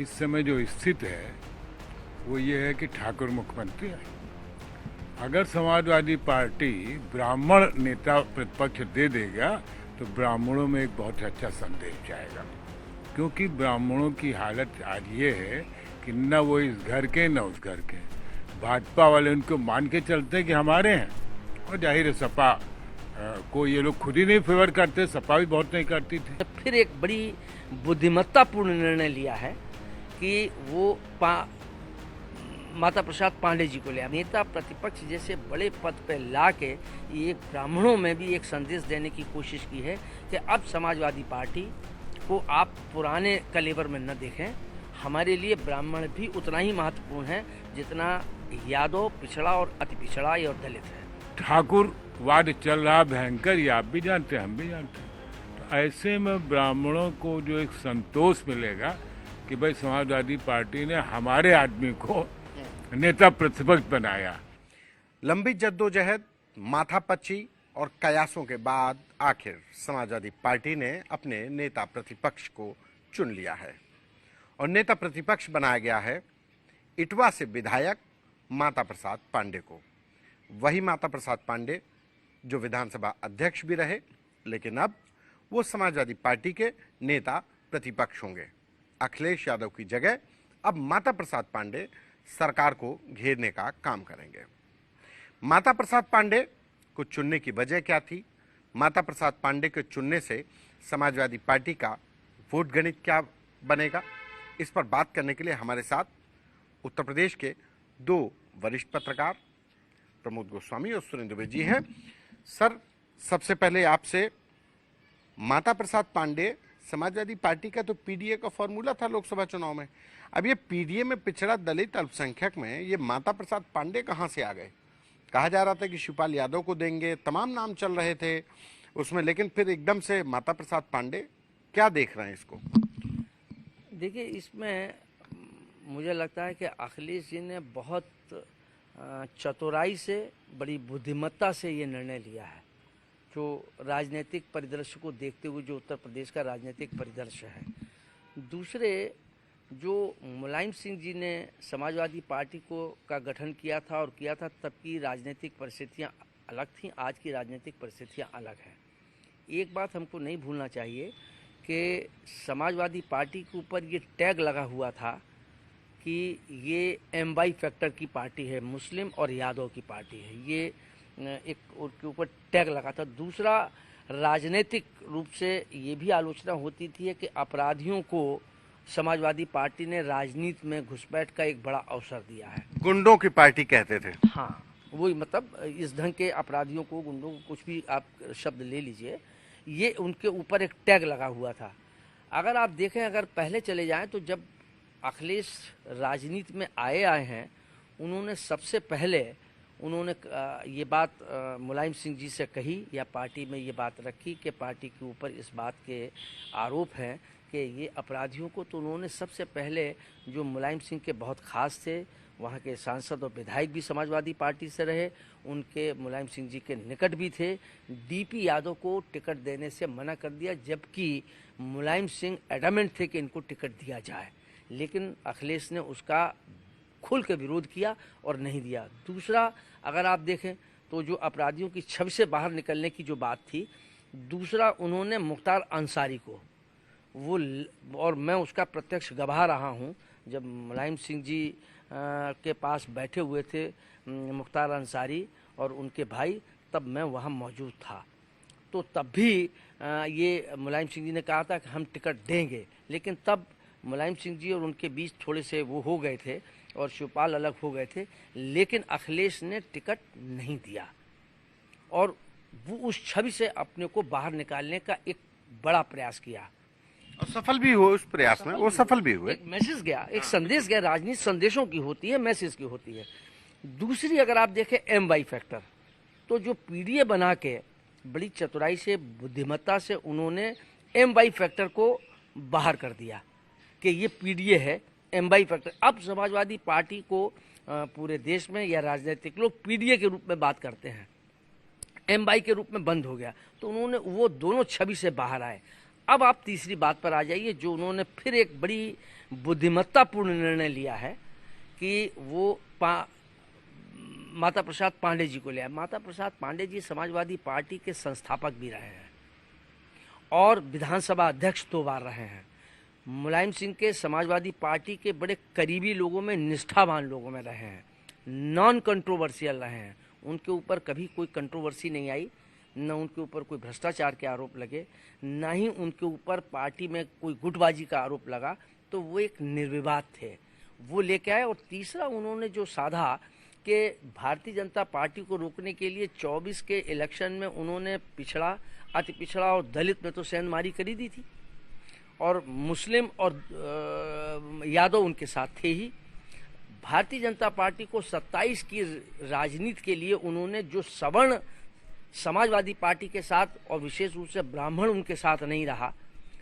इस समय जो स्थिति है वो ये है कि ठाकुर मुख्यमंत्री है। अगर समाजवादी पार्टी ब्राह्मण नेता प्रतिपक्ष दे देगा तो ब्राह्मणों में एक बहुत अच्छा संदेश जाएगा, क्योंकि ब्राह्मणों की हालत आज ये है कि न वो इस घर के न उस घर के। भाजपा वाले उनको मान के चलते हैं कि हमारे हैं, और जाहिर है सपा को ये लोग खुद ही नहीं फेवर करते, सपा भी बहुत नहीं करती थी। फिर एक बड़ी बुद्धिमत्तापूर्ण निर्णय लिया है कि वो माता प्रसाद पांडे जी को लिया, नेता प्रतिपक्ष जैसे बड़े पद पे ला के एक ब्राह्मणों में भी एक संदेश देने की कोशिश की है कि अब समाजवादी पार्टी को आप पुराने कलेवर में न देखें। हमारे लिए ब्राह्मण भी उतना ही महत्वपूर्ण है जितना यादव, पिछड़ा और अति पिछड़ा और दलित है। ठाकुरवाद चल रहा भयंकर, ये आप भी जानते हैं, हम भी जानते हैं। तो ऐसे में ब्राह्मणों को जो एक संतोष मिलेगा कि भाई समाजवादी पार्टी ने हमारे आदमी को नेता प्रतिपक्ष बनाया। लंबी जद्दोजहद, माथापच्ची और कयासों के बाद आखिर समाजवादी पार्टी ने अपने नेता प्रतिपक्ष को चुन लिया है और नेता प्रतिपक्ष बनाया गया है इटवा से विधायक माता प्रसाद पांडे को। वही माता प्रसाद पांडे जो विधानसभा अध्यक्ष भी रहे, लेकिन अब वो समाजवादी पार्टी के नेता प्रतिपक्ष होंगे। अखिलेश यादव की जगह अब माता प्रसाद पांडे सरकार को घेरने का काम करेंगे। माता प्रसाद पांडे को चुनने की वजह क्या थी? माता प्रसाद पांडे के चुनने से समाजवादी पार्टी का वोट गणित क्या बनेगा? इस पर बात करने के लिए हमारे साथ उत्तर प्रदेश के दो वरिष्ठ पत्रकार प्रमोद गोस्वामी और सुरेंद्र दुबे जी हैं। सर, सबसे पहले आपसे, माता प्रसाद पांडे समाजवादी पार्टी का तो पीडीए का फॉर्मूला था लोकसभा चुनाव में। अब ये पीडीए में पिछड़ा, दलित, अल्पसंख्यक में ये माता प्रसाद पांडे कहां से आ गए? कहा जा रहा था कि शिवपाल यादव को देंगे, तमाम नाम चल रहे थे उसमें, लेकिन फिर एकदम से माता प्रसाद पांडे। क्या देख रहे हैं इसको? देखिए, इसमें मुझे लगता है कि अखिलेश जी ने बहुत चतुराई से, बड़ी बुद्धिमत्ता से ये निर्णय लिया है। जो राजनीतिक परिदृश्य को देखते हुए जो उत्तर प्रदेश का राजनीतिक परिदृश्य है, दूसरे जो मुलायम सिंह जी ने समाजवादी पार्टी का गठन किया था और किया था, तब की राजनीतिक परिस्थितियां अलग थीं, आज की राजनीतिक परिस्थितियां अलग हैं। एक बात हमको नहीं भूलना चाहिए कि समाजवादी पार्टी के ऊपर ये टैग लगा हुआ था कि ये MY फैक्टर की पार्टी है, मुस्लिम और यादव की पार्टी है, ये एक उनके ऊपर टैग लगा था। दूसरा, राजनीतिक रूप से ये भी आलोचना होती थी कि अपराधियों को समाजवादी पार्टी ने राजनीति में घुसपैठ का एक बड़ा अवसर दिया है। गुंडों की पार्टी कहते थे। हाँ, वही, मतलब इस ढंग के अपराधियों को, गुंडों को, कुछ भी आप शब्द ले लीजिए, ये उनके ऊपर एक टैग लगा हुआ था। अगर आप देखें, अगर पहले चले जाएं तो जब अखिलेश राजनीति में आए हैं, उन्होंने सबसे पहले ये बात मुलायम सिंह जी से कही या पार्टी में ये बात रखी कि पार्टी के ऊपर इस बात के आरोप हैं कि ये अपराधियों को, तो उन्होंने सबसे पहले, जो मुलायम सिंह के बहुत खास थे, वहाँ के सांसद और विधायक भी समाजवादी पार्टी से रहे, उनके मुलायम सिंह जी के निकट भी थे, DP यादव को टिकट देने से मना कर दिया, जबकि मुलायम सिंह एडमेंट थे कि इनको टिकट दिया जाए, लेकिन अखिलेश ने उसका खुल के विरोध किया और नहीं दिया। दूसरा, अगर आप देखें तो जो अपराधियों की छवि से बाहर निकलने की जो बात थी, दूसरा उन्होंने मुख्तार अंसारी को, वो, और मैं उसका प्रत्यक्ष गवाह रहा हूँ, जब मुलायम सिंह जी के पास बैठे हुए थे मुख्तार अंसारी और उनके भाई, तब मैं वहाँ मौजूद था। तो तब भी ये मुलायम सिंह जी ने कहा था कि हम टिकट देंगे, लेकिन तब मुलायम सिंह जी और उनके बीच थोड़े से वो हो गए थे और शिवपाल अलग हो गए थे, लेकिन अखिलेश ने टिकट नहीं दिया और वो उस छवि से अपने को बाहर निकालने का एक बड़ा प्रयास किया और सफल भी हुए उस प्रयास में, वो सफल भी हुए। एक मैसेज गया, एक संदेश गया। राजनीति संदेशों की होती है, मैसेज की होती है। दूसरी, अगर आप देखें MY फैक्टर, तो जो पीडीए बना के बड़ी चतुराई से, बुद्धिमत्ता से उन्होंने MY फैक्टर को बाहर कर दिया कि ये पीडीए है, MY फैक्टर। अब समाजवादी पार्टी को पूरे देश में या राजनीतिक लोग पीडीए के रूप में बात करते हैं, MY के रूप में बंद हो गया, तो उन्होंने वो दोनों छवि से बाहर आए। अब आप तीसरी बात पर आ जाइए, जो उन्होंने फिर एक बड़ी बुद्धिमत्तापूर्ण निर्णय लिया है कि वो माता प्रसाद पांडे जी को लिया। माता प्रसाद पांडे जी समाजवादी पार्टी के संस्थापक भी रहे हैं और विधानसभा अध्यक्ष 2 बार रहे हैं। मुलायम सिंह के समाजवादी पार्टी के बड़े करीबी लोगों में, निष्ठावान लोगों में रहे हैं, नॉन कंट्रोवर्शियल रहे हैं। उनके ऊपर कभी कोई कंट्रोवर्सी नहीं आई, न उनके ऊपर कोई भ्रष्टाचार के आरोप लगे, न ही उनके ऊपर पार्टी में कोई गुटबाजी का आरोप लगा। तो वो एक निर्विवाद थे, वो लेके आए। और तीसरा उन्होंने जो साधा कि भारतीय जनता पार्टी को रोकने के लिए 24 के इलेक्शन में उन्होंने पिछड़ा, अति पिछड़ा और दलित में तो सेंधमारी करी दी थी, और मुस्लिम और यादव उनके साथ थे ही। भारतीय जनता पार्टी को 27 की राजनीति के लिए उन्होंने जो सवर्ण समाजवादी पार्टी के साथ और विशेष रूप से ब्राह्मण उनके साथ नहीं रहा,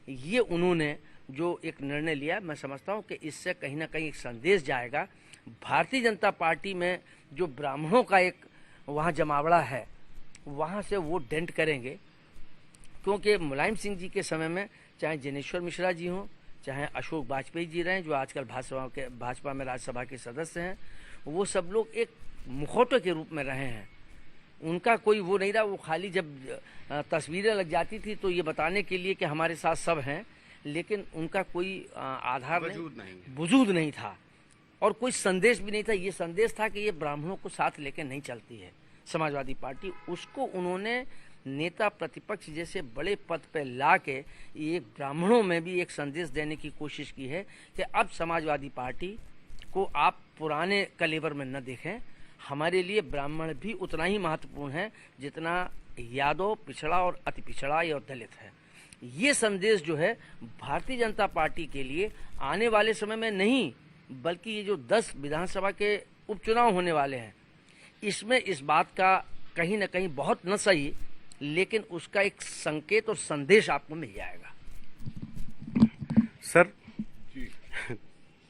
ये उन्होंने जो एक निर्णय लिया, मैं समझता हूँ कि इससे कहीं ना कहीं एक संदेश जाएगा। भारतीय जनता पार्टी में जो ब्राह्मणों का एक वहाँ जमावड़ा है, वहाँ से वो डेंट करेंगे, क्योंकि मुलायम सिंह जी के समय में चाहे जिनेश्वर मिश्रा जी हों, चाहे अशोक वाजपेयी जी रहें जो आजकल भाजपा में राज्यसभा के सदस्य हैं, वो सब लोग एक मुखौटे के रूप में रहे हैं। उनका कोई वो नहीं रहा, वो खाली जब तस्वीरें लग जाती थी तो ये बताने के लिए कि हमारे साथ सब हैं, लेकिन उनका कोई आधार वजूद नहीं था और कोई संदेश भी नहीं था। ये संदेश था कि ये ब्राह्मणों को साथ लेकर नहीं चलती है समाजवादी पार्टी। उसको उन्होंने नेता प्रतिपक्ष जैसे बड़े पद पर ला के ये ब्राह्मणों में भी एक संदेश देने की कोशिश की है कि अब समाजवादी पार्टी को आप पुराने कलेवर में न देखें, हमारे लिए ब्राह्मण भी उतना ही महत्वपूर्ण है जितना यादव, पिछड़ा और अति पिछड़ा और दलित है। ये संदेश जो है भारतीय जनता पार्टी के लिए आने वाले समय में नहीं, बल्कि ये जो 10 विधानसभा के उपचुनाव होने वाले हैं, इसमें इस बात का कहीं ना कहीं बहुत न सही, लेकिन उसका एक संकेत और संदेश आपको मिल जाएगा। सर,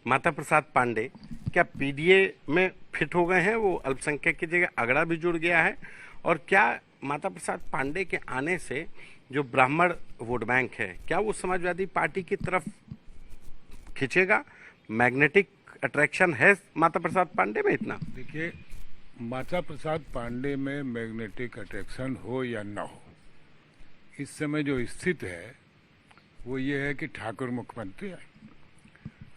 माता प्रसाद पांडे क्या पीडीए में फिट हो गए हैं? वो अल्पसंख्यक की जगह अगड़ा भी जुड़ गया है, और क्या माता प्रसाद पांडे के आने से जो ब्राह्मण वोट बैंक है, क्या वो समाजवादी पार्टी की तरफ खींचेगा? मैग्नेटिक अट्रैक्शन है माता प्रसाद पांडे में इतना? देखिए, माता प्रसाद पांडे में मैग्नेटिक अट्रैक्शन हो या ना हो, इस समय जो स्थिति है वो ये है कि ठाकुर मुख्यमंत्री है।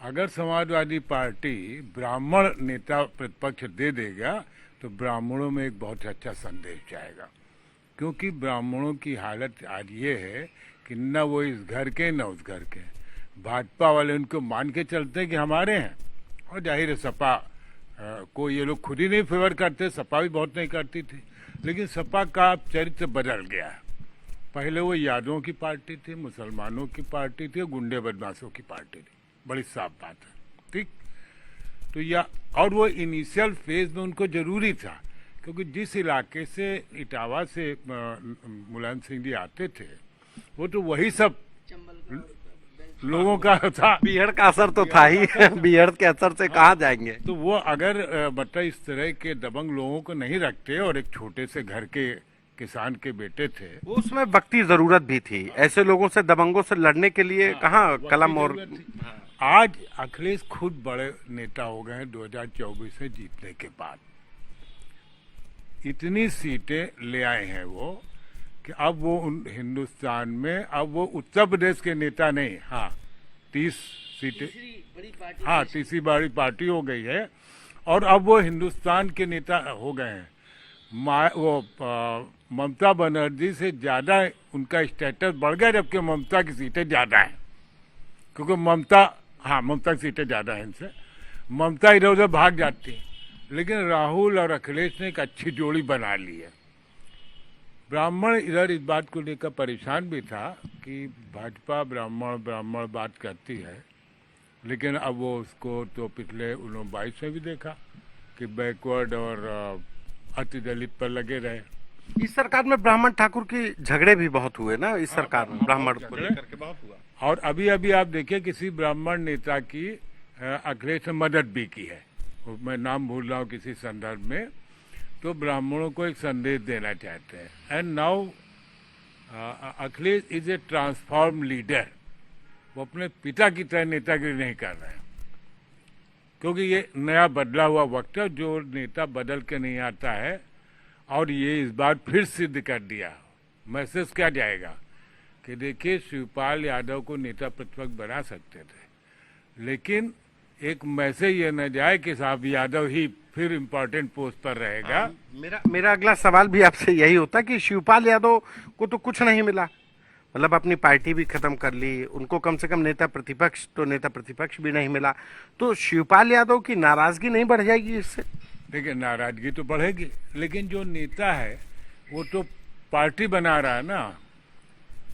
अगर समाजवादी पार्टी ब्राह्मण नेता प्रतिपक्ष दे देगा तो ब्राह्मणों में एक बहुत अच्छा संदेश जाएगा, क्योंकि ब्राह्मणों की हालत आज ये है कि न वो इस घर के न उस घर के। भाजपा वाले उनको मान के चलते हैं कि हमारे हैं, और जाहिर है सपा को ये लोग खुद ही नहीं फेवर करते, सपा भी बहुत नहीं करती थी, लेकिन सपा का चरित्र बदल गया है। पहले वो यादवों की पार्टी थी, मुसलमानों की पार्टी थी, गुंडे बदमाशों की पार्टी थी, बड़ी साफ बात है, ठीक। तो या और वो इनिशियल फेज में उनको जरूरी था, क्योंकि जिस इलाके से इटावा से मुलायम सिंह जी आते थे, वो तो वही सब लोगों का था। बीहड़ का असर तो था ही, बीहड़ के असर से कहाँ जाएंगे? तो वो अगर मतलब इस तरह के दबंग लोगों को नहीं रखते और एक छोटे से घर के किसान के बेटे थे, वो उसमें वक्ती जरूरत भी थी। ऐसे लोगों से, दबंगों से लड़ने के लिए कहाँ कलम और आज अखिलेश खुद बड़े नेता हो गए हैं 2024 से जीतने के बाद। इतनी सीटें ले आए हैं वो कि अब वो हिंदुस्तान में, अब वो उत्तर प्रदेश के नेता नहीं, हाँ 30 सीटें, हाँ तीसरी बड़ी पार्टी हो गई है, और अब वो हिंदुस्तान के नेता हो गए हैं। वो ममता बनर्जी से ज्यादा उनका स्टेटस बढ़ गया, जबकि ममता की सीटें ज्यादा हैं, क्योंकि ममता की सीटें ज्यादा हैं इनसे। ममता इधर उधर भाग जाती है, लेकिन राहुल और अखिलेश ने एक अच्छी जोड़ी बना ली है। ब्राह्मण इधर इस बात को लेकर परेशान भी था कि भाजपा ब्राह्मण बात करती है, लेकिन अब वो उसको तो पिछले 22 में भी देखा कि बैकवर्ड और अति दलित पर लगे रहे। इस सरकार में ब्राह्मण ठाकुर की झगड़े भी बहुत हुए ना, इस सरकार में ब्राह्मण को लेकर के बहुत हुआ। और अभी आप देखिए, किसी ब्राह्मण नेता की अखिलेश ने मदद भी की है, मैं नाम भूल रहा हूँ किसी संदर्भ में, तो ब्राह्मणों को एक संदेश देना चाहते हैं। And now Akhilesh is a transform leader. वो अपने पिता की तरह नेतागिरी नहीं कर रहे हैं, क्योंकि ये नया बदला हुआ वक्त है। जो नेता बदल के नहीं आता है, और ये इस बार फिर सिद्ध कर दिया। मैसेज क्या जाएगा कि देखिए, शिवपाल यादव को नेता प्रतिपक्ष बना सकते थे, लेकिन एक मैसेज ये न जाए कि साहब यादव ही फिर इम्पोर्टेंट पोस्ट पर रहेगा। मेरा अगला सवाल भी आपसे यही होता कि शिवपाल यादव को तो कुछ नहीं मिला, मतलब अपनी पार्टी भी खत्म कर ली, उनको कम से कम नेता प्रतिपक्ष भी नहीं मिला, तो शिवपाल यादव की नाराजगी नहीं बढ़ जाएगी इससे? देखिए, नाराजगी तो बढ़ेगी, लेकिन जो नेता है वो तो पार्टी बना रहा है ना,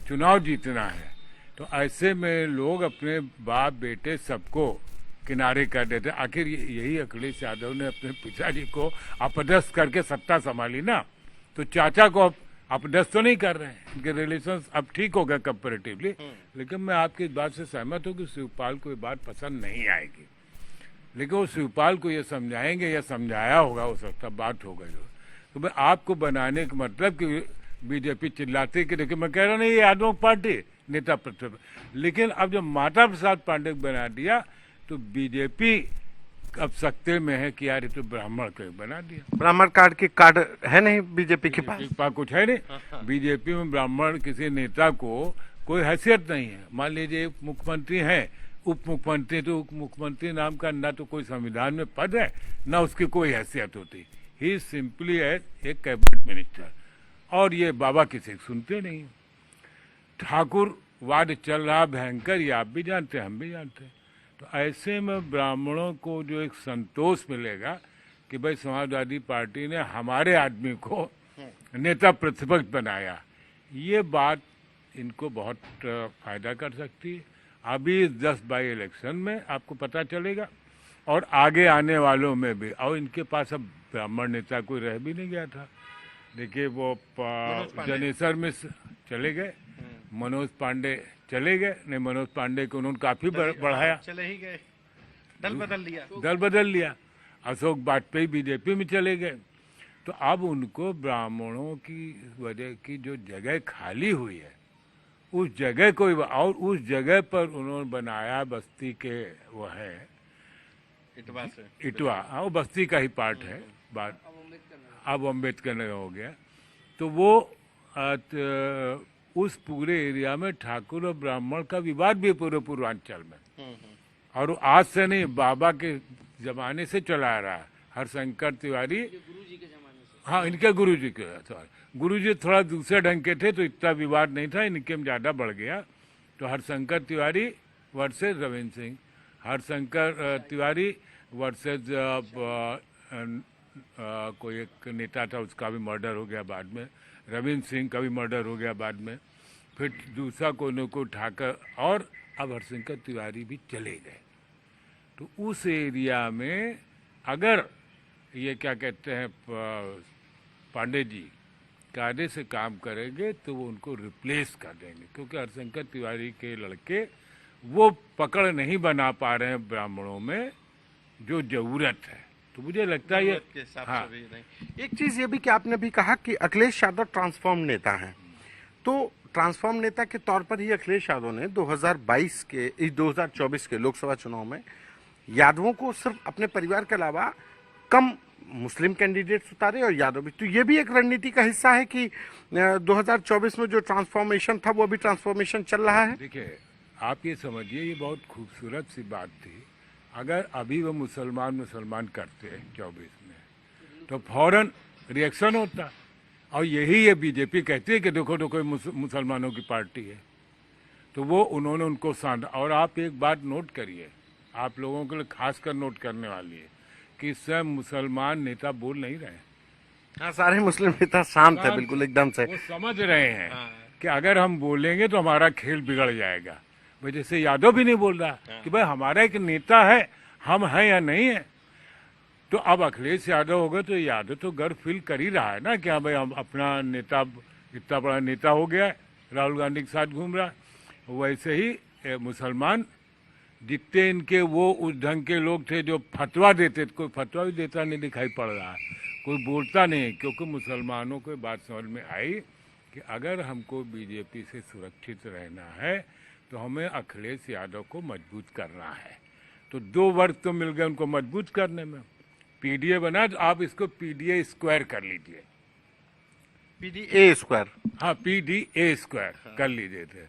चुनाव जीतना है। तो ऐसे में लोग अपने बाप बेटे सबको किनारे कर देते। आखिर यही अखिलेश यादव ने अपने पिताजी को अपदस्थ करके सत्ता संभाली ना, तो चाचा को अपदस्थ तो नहीं कर रहे हैं। इनके रिलेशन अब ठीक हो गए कंपेरेटिवली, लेकिन मैं आपकी इस बात से सहमत हूँ कि शिवपाल को ये बात पसंद नहीं आएगी, लेकिन वो शिवपाल को ये समझाएंगे या समझाया होगा, हो सकता बात हो गई हो। तो मैं आपको बनाने का मतलब कि बीजेपी चिल्लाती कि देखिए, मैं कह रहा नहीं ये यादव पार्टी नेता प्रतिपक्ष, लेकिन अब जब माता प्रसाद पांडे को बना दिया तो बीजेपी अब सकते में है कि यार ये तो ब्राह्मण को बना दिया। ब्राह्मण कार्ड है नहीं बीजेपी के पास, कुछ है नहीं। बीजेपी में ब्राह्मण किसी नेता को कोई हैसियत नहीं है। मान लीजिए मुख्यमंत्री हैं, उप मुख्यमंत्री, तो उप मुख्यमंत्री नाम का ना तो कोई संविधान में पद है, ना उसकी कोई हैसियत होती। ही सिंपली है एक कैबिनेट मिनिस्टर, और ये बाबा किसी को सुनते नहीं। ठाकुरवाद चल रहा भयंकर, ये आप भी जानते हैं, हम भी जानते हैं। तो ऐसे में ब्राह्मणों को जो एक संतोष मिलेगा कि भाई समाजवादी पार्टी ने हमारे आदमी को नेता प्रतिपक्ष बनाया, ये बात इनको बहुत फायदा कर सकती है। अभी 10 बाई इलेक्शन में आपको पता चलेगा, और आगे आने वालों में भी। और इनके पास अब ब्राह्मण नेता कोई रह भी नहीं गया था। देखिए, वो जनेसर में चले गए, मनोज पांडे चले गए। नहीं, मनोज पांडे को उन्होंने काफी बढ़ाया, चले ही गए, दल बदल लिया। अशोक वाजपेयी बीजेपी में चले गए। तो अब उनको ब्राह्मणों की वजह की जो जगह खाली हुई है, उस जगह को, और उस जगह पर उन्होंने बनाया बस्ती के, वो है इटवा, हाँ, वो बस्ती का ही पार्ट है। बात अब अम्बेडकर नगर हो गया। तो वो उस पूरे एरिया में ठाकुर और ब्राह्मण का विवाद भी पूरे पूर्वांचल में, और वो आज से नहीं, बाबा के जमाने से चला आ रहा है। हरशंकर तिवारी, हाँ, इनके गुरुजी के, गुरुजी थोड़ा दूसरे ढंग के थे, तो इतना विवाद नहीं था, इनके में ज्यादा बढ़ गया। तो हरशंकर तिवारी वर्सेज रविंद्र सिंह, हरशंकर तिवारी वर्सेज कोई एक नेता था, उसका भी मर्डर हो गया बाद में, रविंद्र सिंह का भी मर्डर हो गया बाद में, फिर दूसरा कोने को उठाकर, और अब हरशंकर तिवारी भी चले गए। तो उस एरिया में अगर ये क्या कहते हैं पांडे जी कायदे से काम करेंगे तो वो उनको रिप्लेस कर देंगे, क्योंकि हरशंकर तिवारी के लड़के वो पकड़ नहीं बना पा रहे हैं ब्राह्मणों में जो जरूरत है। तो मुझे लगता है ये, हाँ। एक चीज ये भी कि आपने भी कहा कि अखिलेश यादव ट्रांसफॉर्म नेता हैं, तो ट्रांसफॉर्म नेता के तौर पर ही अखिलेश यादव ने 2024 के लोकसभा चुनाव में यादवों को सिर्फ अपने परिवार के अलावा कम मुस्लिम कैंडिडेट्स उतारे और यादव भी। तो ये भी एक रणनीति का हिस्सा है कि 2024 में जो ट्रांसफॉर्मेशन था वो अभी ट्रांसफॉर्मेशन चल रहा है। देखिए, आप ये समझिए, ये बहुत खूबसूरत सी बात थी। अगर अभी वो मुसलमान करते 24 में, तो फौरन रिएक्शन होता। और यही ये बीजेपी कहती है कि देखो तो कोई मुसलमानों की पार्टी है, तो वो उन्होंने उनको साधा। और आप एक बात नोट करिए, आप लोगों के लिए खासकर नोट करने वाली है कि सब मुसलमान नेता बोल नहीं रहे। हाँ, सारे मुस्लिम नेता शांत है, बिल्कुल एकदम से। वो समझ रहे हैं कि अगर हम बोलेंगे तो हमारा खेल बिगड़ जाएगा। भाई जैसे यादव भी नहीं बोल रहा कि भाई हमारा एक नेता है, हम हैं या नहीं है। तो अब अखिलेश यादव हो गए तो यादव तो गर्व फील कर ही रहा है ना कि हाँ भाई हम अपना नेता इतना बड़ा नेता हो गया है, राहुल गांधी के साथ घूम रहा है। वैसे ही मुसलमान जितने इनके वो उस ढंग के लोग थे जो फतवा देते, कोई फतवा भी देता नहीं दिखाई पड़ रहा है, कोई बोलता नहीं, क्योंकि मुसलमानों को बात समझ में आई कि अगर हमको बीजेपी से सुरक्षित रहना है तो हमें अखिलेश यादव को मजबूत करना है। तो 2 वर्ग तो मिल गए उनको मजबूत करने में। पीडीए बना तो आप इसको पीडीए स्क्वायर कर लीजिए। पीडीए स्क्वायर, हाँ, पीडीए स्क्वायर कर लीजिए थे।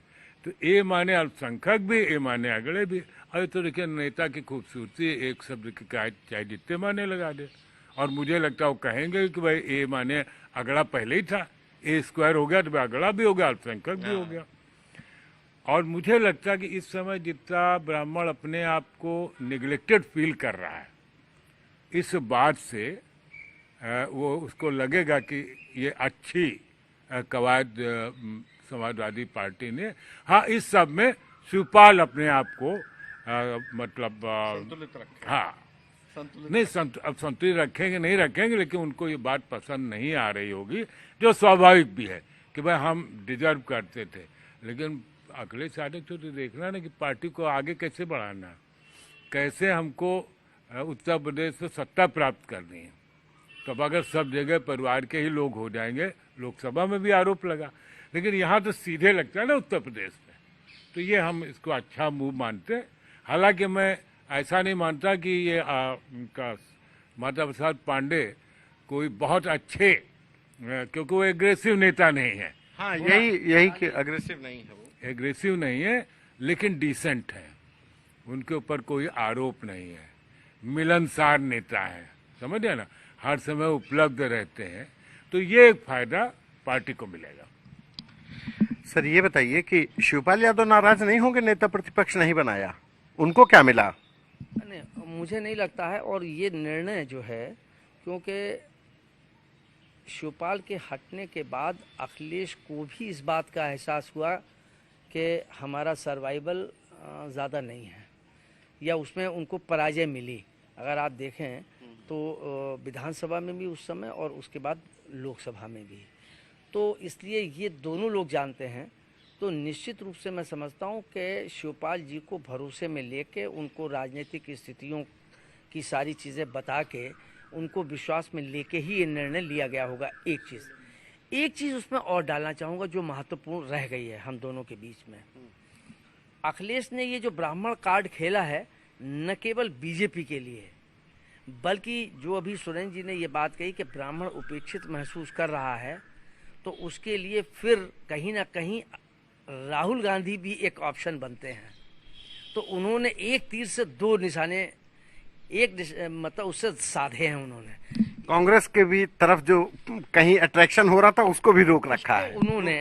तो ए माने अल्पसंख्यक भी, ए माने अगड़े भी। अरे तो देखिए नेता की खूबसूरती एक शब्द की चाहे जितने माने लगा दे। और मुझे लगता है वो कहेंगे कि भाई ए माने अगड़ा पहले ही था, ए स्क्वायर हो गया तो भाई अगड़ा भी हो गया, अल्पसंख्यक भी हो गया। और मुझे लगता है कि इस समय जितना ब्राह्मण अपने आप को निगलेक्टेड फील कर रहा है, इस बात से वो उसको लगेगा कि ये अच्छी कवायद समाजवादी पार्टी ने, हाँ इस सब में शिवपाल अपने आप को मतलब संतुलित रखे। हाँ नहीं अब संतुलित रखेंगे नहीं रखेंगे, लेकिन उनको ये बात पसंद नहीं आ रही होगी, जो स्वाभाविक भी है कि भाई हम डिजर्व करते थे। लेकिन अखिलेश यादव तो देखना ना कि पार्टी को आगे कैसे बढ़ाना, कैसे हमको उत्तर प्रदेश में सत्ता प्राप्त करनी है। तब अगर सब जगह परिवार के ही लोग हो जाएंगे, लोकसभा में भी आरोप लगा, लेकिन यहाँ तो सीधे लगता है ना उत्तर प्रदेश में। तो ये हम इसको अच्छा मूव मानते हैं। हालांकि मैं ऐसा नहीं मानता कि ये उनका माता प्रसाद पांडे कोई बहुत अच्छे, क्योंकि वो एग्रेसिव नेता नहीं है। हाँ, यही कि अग्रेसिव नहीं है, वो एग्रेसिव नहीं है लेकिन डिसेंट है, उनके ऊपर कोई आरोप नहीं है, मिलनसार नेता है, समझे ना, हर समय उपलब्ध रहते हैं। तो ये एक फायदा पार्टी को मिलेगा। सर ये बताइए कि शिवपाल यादव नाराज नहीं होंगे नेता प्रतिपक्ष नहीं बनाया, उनको क्या मिला? नहीं, मुझे नहीं लगता है। और ये निर्णय जो है, क्योंकि शिवपाल के हटने के बाद अखिलेश को भी इस बात का एहसास हुआ कि हमारा सर्वाइवल ज़्यादा नहीं है, या उसमें उनको पराजय मिली। अगर आप देखें तो विधानसभा में भी उस समय और उसके बाद लोकसभा में भी। तो इसलिए ये दोनों लोग जानते हैं। तो निश्चित रूप से मैं समझता हूँ कि शिवपाल जी को भरोसे में लेके, उनको राजनीतिक स्थितियों की सारी चीज़ें बता के, उनको विश्वास में लेके ही ये निर्णय लिया गया होगा। एक चीज़ उसमें और डालना चाहूँगा जो महत्वपूर्ण रह गई है हम दोनों के बीच में। अखिलेश ने ये जो ब्राह्मण कार्ड खेला है, न केवल बीजेपी के लिए, बल्कि जो अभी सुरेंद्र जी ने ये बात कही कि ब्राह्मण उपेक्षित महसूस कर रहा है, तो उसके लिए फिर कहीं ना कहीं राहुल गांधी भी एक ऑप्शन बनते हैं। तो उन्होंने एक तीर से 2 निशाने, मतलब उससे साधे हैं उन्होंने। कांग्रेस के भी तरफ जो कहीं अट्रैक्शन हो रहा था उसको भी रोक रखा है उन्होंने,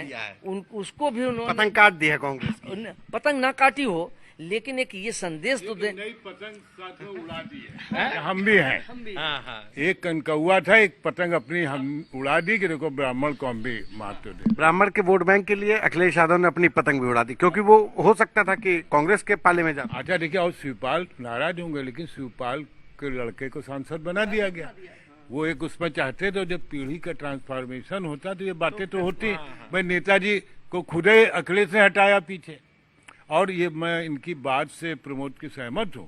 उसको भी उन्होंने पतंग काट दी है कांग्रेस। पतंग ना काटी हो, लेकिन एक ये संदेश तो दे, नई पतंग साथ में उड़ा दी है। हम भी हैं। हाँ। एक कनकौआ था, एक पतंग अपनी हम उड़ा दी कि देखो ब्राह्मण को हम भी महत्व दे। ब्राह्मण के वोट बैंक के लिए अखिलेश यादव ने अपनी पतंग भी उड़ा दी, क्योंकि वो हो सकता था कि कांग्रेस के पाले में जाता। अच्छा देखिए, और शिवपाल नाराज होंगे, लेकिन शिवपाल के लड़के को सांसद बना दिया गया। वो एक उसमें चाहते थे, जब पीढ़ी का ट्रांसफॉर्मेशन होता तो ये बातें तो होती। भाई नेताजी को खुद ही अखिलेश ने हटाया पीछे। और ये मैं इनकी बात से प्रमोद की सहमत हूँ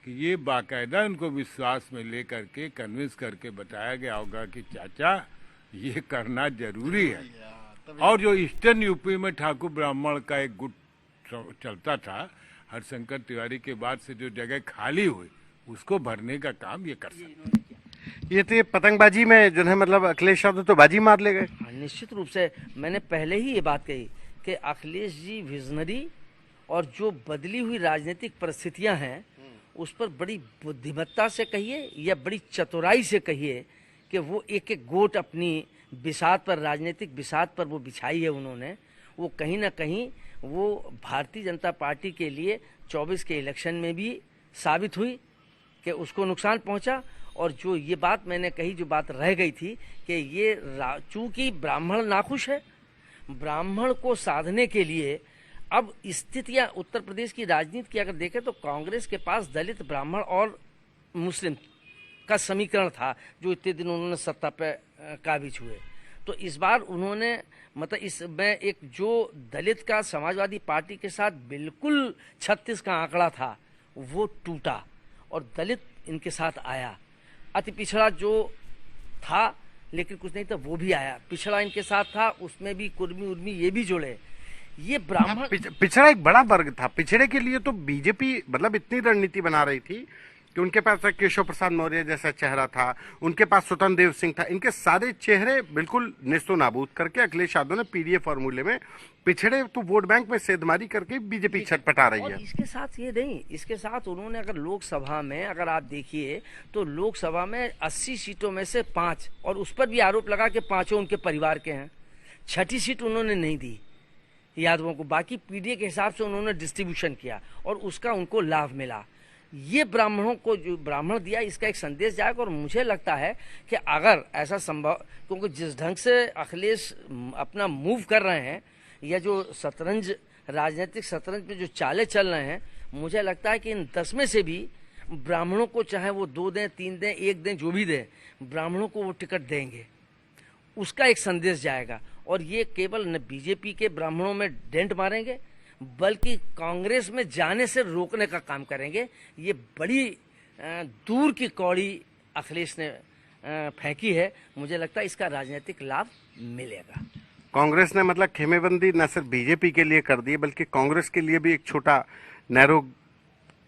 कि ये बाकायदा उनको विश्वास में लेकर के कन्विंस करके बताया गया होगा कि चाचा ये करना जरूरी है। और जो ईस्टर्न यूपी में ठाकुर ब्राह्मण का एक गुट चलता था, हरशंकर तिवारी के बाद से जो जगह खाली हुई उसको भरने का काम ये कर सकते। ये तो ये पतंगबाजी में जो है, मतलब अखिलेश यादव तो बाजी मार ले गए। निश्चित रूप से मैंने पहले ही ये बात कही कि अखिलेश जी विजनरी, और जो बदली हुई राजनीतिक परिस्थितियां हैं उस पर बड़ी बुद्धिमत्ता से कहिए या बड़ी चतुराई से कहिए कि वो एक एक गोट अपनी बिसात पर, राजनीतिक बिसात पर वो बिछाई है उन्होंने। वो कहीं ना कहीं वो भारतीय जनता पार्टी के लिए 24 के इलेक्शन में भी साबित हुई कि उसको नुकसान पहुंचा। और जो ये बात मैंने कही, जो बात रह गई थी कि ये चूंकि ब्राह्मण नाखुश है, ब्राह्मण को साधने के लिए अब स्थितियां उत्तर प्रदेश की राजनीति की अगर देखें तो कांग्रेस के पास दलित, ब्राह्मण और मुस्लिम का समीकरण था जो इतने दिन उन्होंने सत्ता पे काबिज हुए। तो इस बार उन्होंने, मतलब इसमें एक जो दलित का समाजवादी पार्टी के साथ बिल्कुल 36 का आंकड़ा था वो टूटा और दलित इनके साथ आया। अति पिछड़ा जो था लेकिन कुछ नहीं था, वो भी आया। पिछड़ा इनके साथ था, उसमें भी कुर्मी उर्मी ये भी जुड़े। ये ब्राह्मण पिछड़ा एक बड़ा वर्ग था। पिछड़े के लिए तो बीजेपी मतलब इतनी रणनीति बना रही थी कि उनके पास एक केशव प्रसाद मौर्य जैसा चेहरा था, उनके पास स्वतंत्र देव सिंह था। इनके सारे चेहरे बिल्कुल नेस्तो नाबूद करके अखिलेश यादव ने पीडीए फॉर्मूले में पिछड़े तो वोट बैंक में सेधमारी करके बीजेपी छटपटा रही है। और इसके साथ ये नहीं, इसके साथ उन्होंने अगर लोकसभा में अगर आप देखिए तो लोकसभा में 80 सीटों में से 5, और उस पर भी आरोप लगा कि 5 उनके परिवार के हैं। 6ठी सीट उन्होंने नहीं दी यादवों को, बाकी पीडीए के हिसाब से उन्होंने डिस्ट्रीब्यूशन किया और उसका उनको लाभ मिला। ये ब्राह्मणों को जो ब्राह्मण दिया, इसका एक संदेश जाएगा। और मुझे लगता है कि अगर ऐसा संभव, क्योंकि जिस ढंग से अखिलेश अपना मूव कर रहे हैं या जो शतरंज राजनीतिक शतरंज पे जो चालें चल रहे हैं, मुझे लगता है कि इन 10 में से भी ब्राह्मणों को, चाहे वो 2 दें 3 दें 1 दें जो भी दें, ब्राह्मणों को वो टिकट देंगे। उसका एक संदेश जाएगा। और ये केवल न बीजेपी के ब्राह्मणों में डेंट मारेंगे, बल्कि कांग्रेस में जाने से रोकने का काम करेंगे। ये बड़ी दूर की कौड़ी अखिलेश ने फेंकी है। मुझे लगता है इसका राजनीतिक लाभ मिलेगा। कांग्रेस ने मतलब खेमेबंदी न सिर्फ बीजेपी के लिए कर दी बल्कि कांग्रेस के लिए भी एक छोटा नैरो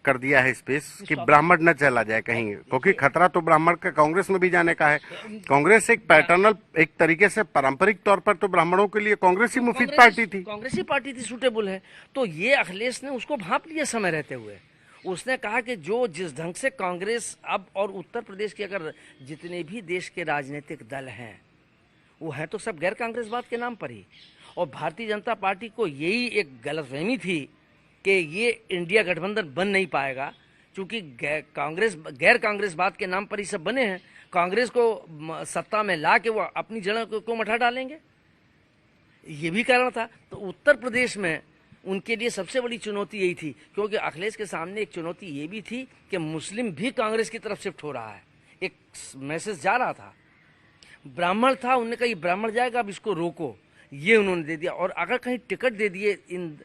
कर दिया है स्पेस कि ब्राह्मण न चला जाए कहीं, क्योंकि खतरा तो ब्राह्मण का कांग्रेस में भी जाने का है। कांग्रेस एक पैटर्नल, एक तरीके से पारंपरिक तौर पर तो ब्राह्मणों के लिए कांग्रेस ही मुफीद पार्टी थी, कांग्रेस ही पार्टी थी, सूटेबल है। तो ये अखिलेश ने उसको भांप लिया समय रहते हुए। उसने कहा कि जो जिस ढंग से कांग्रेस अब, और उत्तर प्रदेश के अगर जितने भी देश के राजनीतिक दल हैं वो हैं तो सब गैर कांग्रेसवाद के नाम पर ही। और भारतीय जनता पार्टी को यही एक गलतफहमी थी कि ये इंडिया गठबंधन बन नहीं पाएगा, क्योंकि गैर कांग्रेसवाद के नाम पर ही सब बने हैं। कांग्रेस को सत्ता में ला के वो अपनी जड़ों को मठा डालेंगे, ये भी कारण था। तो उत्तर प्रदेश में उनके लिए सबसे बड़ी चुनौती यही थी, क्योंकि अखिलेश के सामने एक चुनौती ये भी थी कि मुस्लिम भी कांग्रेस की तरफ शिफ्ट हो रहा है। एक मैसेज जा रहा था। ब्राह्मण था, उन्होंने कहा ये ब्राह्मण जाएगा, अब इसको रोको, ये उन्होंने दे दिया। और अगर कहीं टिकट दे दिए इन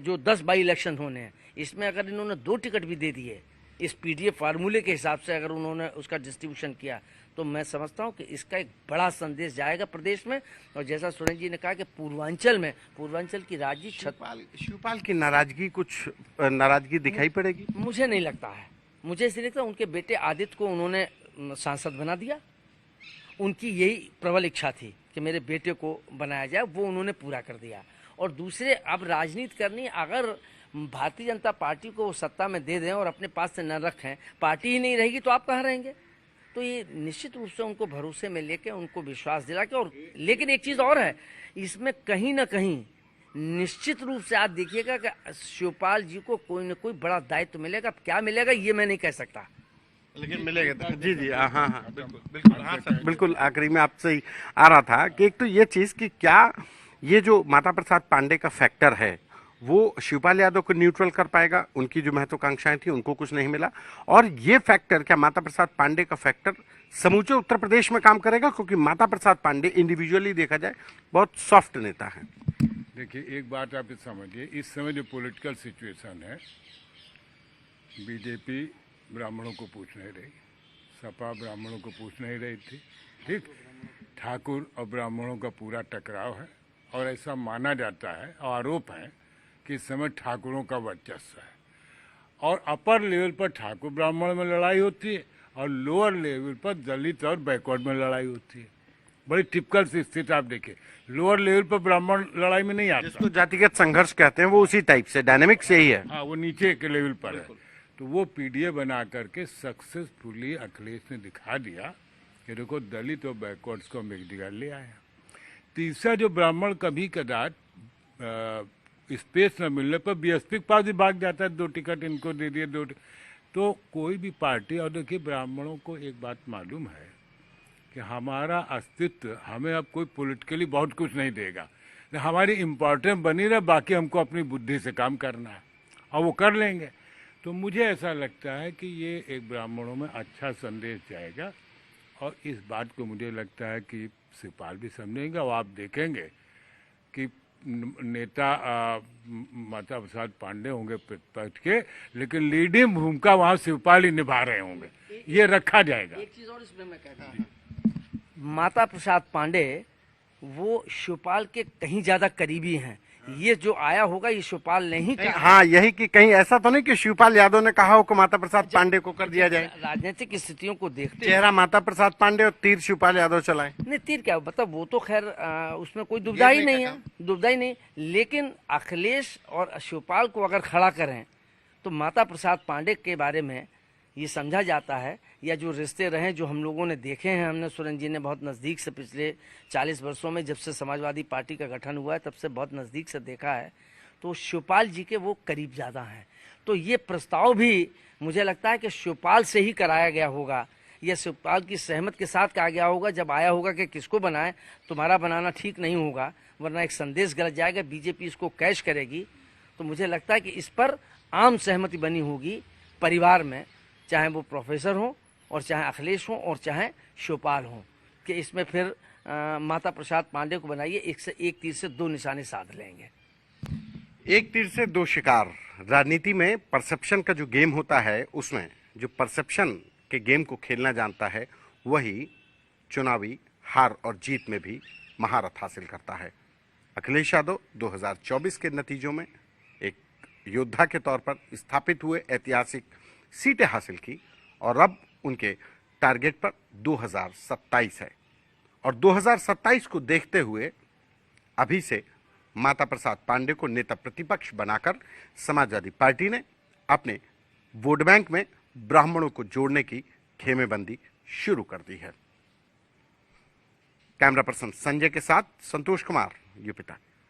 जो 10 बाई इलेक्शन होने हैं, इसमें अगर इन्होंने 2 टिकट भी दे दिए इस पीडीए फार्मूले के हिसाब से, अगर उन्होंने उसका डिस्ट्रीब्यूशन किया, तो मैं समझता हूं कि इसका एक बड़ा संदेश जाएगा प्रदेश में। और जैसा सुरेंद्र जी ने कहा कि पूर्वांचल की राज्य शिवपाल की नाराजगी, कुछ नाराजगी दिखाई पड़ेगी? मुझे नहीं लगता है। मुझे इसलिए लगता है उनके बेटे आदित्य को उन्होंने सांसद बना दिया। उनकी यही प्रबल इच्छा थी कि मेरे बेटे को बनाया जाए, वो उन्होंने पूरा कर दिया। और दूसरे, अब राजनीति करनी, अगर भारतीय जनता पार्टी को सत्ता में दे दें और अपने पास से न रखें, पार्टी ही नहीं रहेगी तो आप कहाँ रहेंगे? तो ये निश्चित रूप से उनको भरोसे में लेके, उनको विश्वास दिला के। और लेकिन एक चीज़ और है, इसमें कहीं ना कहीं निश्चित रूप से आप देखिएगा कि शिवपाल जी को कोई न कोई बड़ा दायित्व मिलेगा। क्या मिलेगा ये मैं नहीं कह सकता, लेकिन मिलेगा। जी जी, हाँ, बिल्कुल। आखिरी में आपसे ही आ रहा था कि एक तो ये चीज कि क्या ये जो माता प्रसाद पांडे का फैक्टर है वो शिवपाल यादव को न्यूट्रल कर पाएगा? उनकी जो महत्वाकांक्षाएं थी उनको कुछ नहीं मिला। और ये फैक्टर, क्या माता प्रसाद पांडे का फैक्टर समूचे उत्तर प्रदेश में काम करेगा? क्योंकि माता प्रसाद पांडे इंडिविजुअली देखा जाए बहुत सॉफ्ट नेता है। देखिए, एक बात आप समझिए, इस समय जो पॉलिटिकल सिचुएशन है, बीजेपी ब्राह्मणों को पूछ नहीं रही, सपा ब्राह्मणों को पूछ नहीं रही थी, ठीक। ठाकुर और ब्राह्मणों का पूरा टकराव है, और ऐसा माना जाता है, आरोप है कि इस समय ठाकुरों का वर्चस्व है। और अपर लेवल पर ठाकुर ब्राह्मण में लड़ाई होती है, और लोअर लेवल पर दलित और बैकवर्ड में लड़ाई होती है। बड़ी टिपिकल सी स्थिति आप देखिए, लोअर लेवल पर ब्राह्मण लड़ाई में नहीं आता, जिसको जातिगत संघर्ष कहते हैं, वो उसी टाइप से डायनेमिक्स यही है। हाँ, वो नीचे के लेवल पर है। तो वो पीडीए बना करके सक्सेसफुली अखिलेश ने दिखा दिया कि देखो, दलित और बैकवर्ड्स को हम एक जगह ले आए। तीसरा, जो ब्राह्मण कभी कदाच स्पेस न मिलने पर बीएसपी के पास भी भाग जाता है, 2 टिकट इनको दे दिए, 2 तो कोई भी पार्टी। और देखिए, ब्राह्मणों को एक बात मालूम है कि हमारा अस्तित्व हमें अब कोई पॉलिटिकली बहुत कुछ नहीं देगा, हमारी इम्पोर्टेंस बनी रहे, बाकी हमको अपनी बुद्धि से काम करना है, और वो कर लेंगे। तो मुझे ऐसा लगता है कि ये एक ब्राह्मणों में अच्छा संदेश जाएगा। और इस बात को मुझे लगता है कि शिवपाल भी समझेंगे, और आप देखेंगे कि नेता माता प्रसाद पांडे होंगे प्रतिपक्ष के, लेकिन लीडिंग भूमिका वहाँ शिवपाल ही निभा रहे होंगे, ये रखा जाएगा। एक चीज और इसमें मैं कहता हूँ, माता प्रसाद पांडे वो शिवपाल के कहीं ज्यादा करीबी हैं। ये जो आया होगा ये शिवपाल ने ही नहीं, कहा। हाँ, यही कि कहीं ऐसा तो नहीं कि शिवपाल यादव ने कहा हो कि माता प्रसाद पांडे को कर दिया जाए। राजनीतिक स्थितियों को देखते चेहरा माता प्रसाद पांडे और तीर शिवपाल यादव चलाए। नहीं, तीर क्या मतलब वो तो खैर उसमें कोई दुविधा ही ये नहीं नहीं है, दुविधा ही नहीं। लेकिन अखिलेश और शिवपाल को अगर खड़ा करें तो माता प्रसाद पांडे के बारे में ये समझा जाता है, या जो रिश्ते रहे जो हम लोगों ने देखे हैं, हमने सुरेंद्र जी ने बहुत नज़दीक से पिछले 40 वर्षों में जब से समाजवादी पार्टी का गठन हुआ है तब से बहुत नज़दीक से देखा है, तो शिवपाल जी के वो करीब ज़्यादा हैं। तो ये प्रस्ताव भी मुझे लगता है कि शिवपाल से ही कराया गया होगा, या शिवपाल की सहमत के साथ कहा गया होगा। जब आया होगा कि किसको बनाए, तुम्हारा बनाना ठीक नहीं होगा वरना एक संदेश गलत जाएगा, बीजेपी इसको कैश करेगी। तो मुझे लगता है कि इस पर आम सहमति बनी होगी परिवार में, चाहे वो प्रोफेसर हो और चाहे अखिलेश हो और चाहे शिवपाल हो, कि इसमें फिर माता प्रसाद पांडे को बनाइए, एक तीर से दो निशाने साध लेंगे। एक तीर से दो शिकार। राजनीति में परसेप्शन का जो गेम होता है उसमें जो परसेप्शन के गेम को खेलना जानता है वही चुनावी हार और जीत में भी महारत हासिल करता है। अखिलेश यादव 2024 के नतीजों में एक योद्धा के तौर पर स्थापित हुए, ऐतिहासिक सीटें हासिल की और अब उनके टारगेट पर 2027 है। और 2027 को देखते हुए अभी से माता प्रसाद पांडे को नेता प्रतिपक्ष बनाकर समाजवादी पार्टी ने अपने वोट बैंक में ब्राह्मणों को जोड़ने की खेमेबंदी शुरू कर दी है। कैमरा पर्सन संजय के साथ संतोष कुमार, यूपी तक।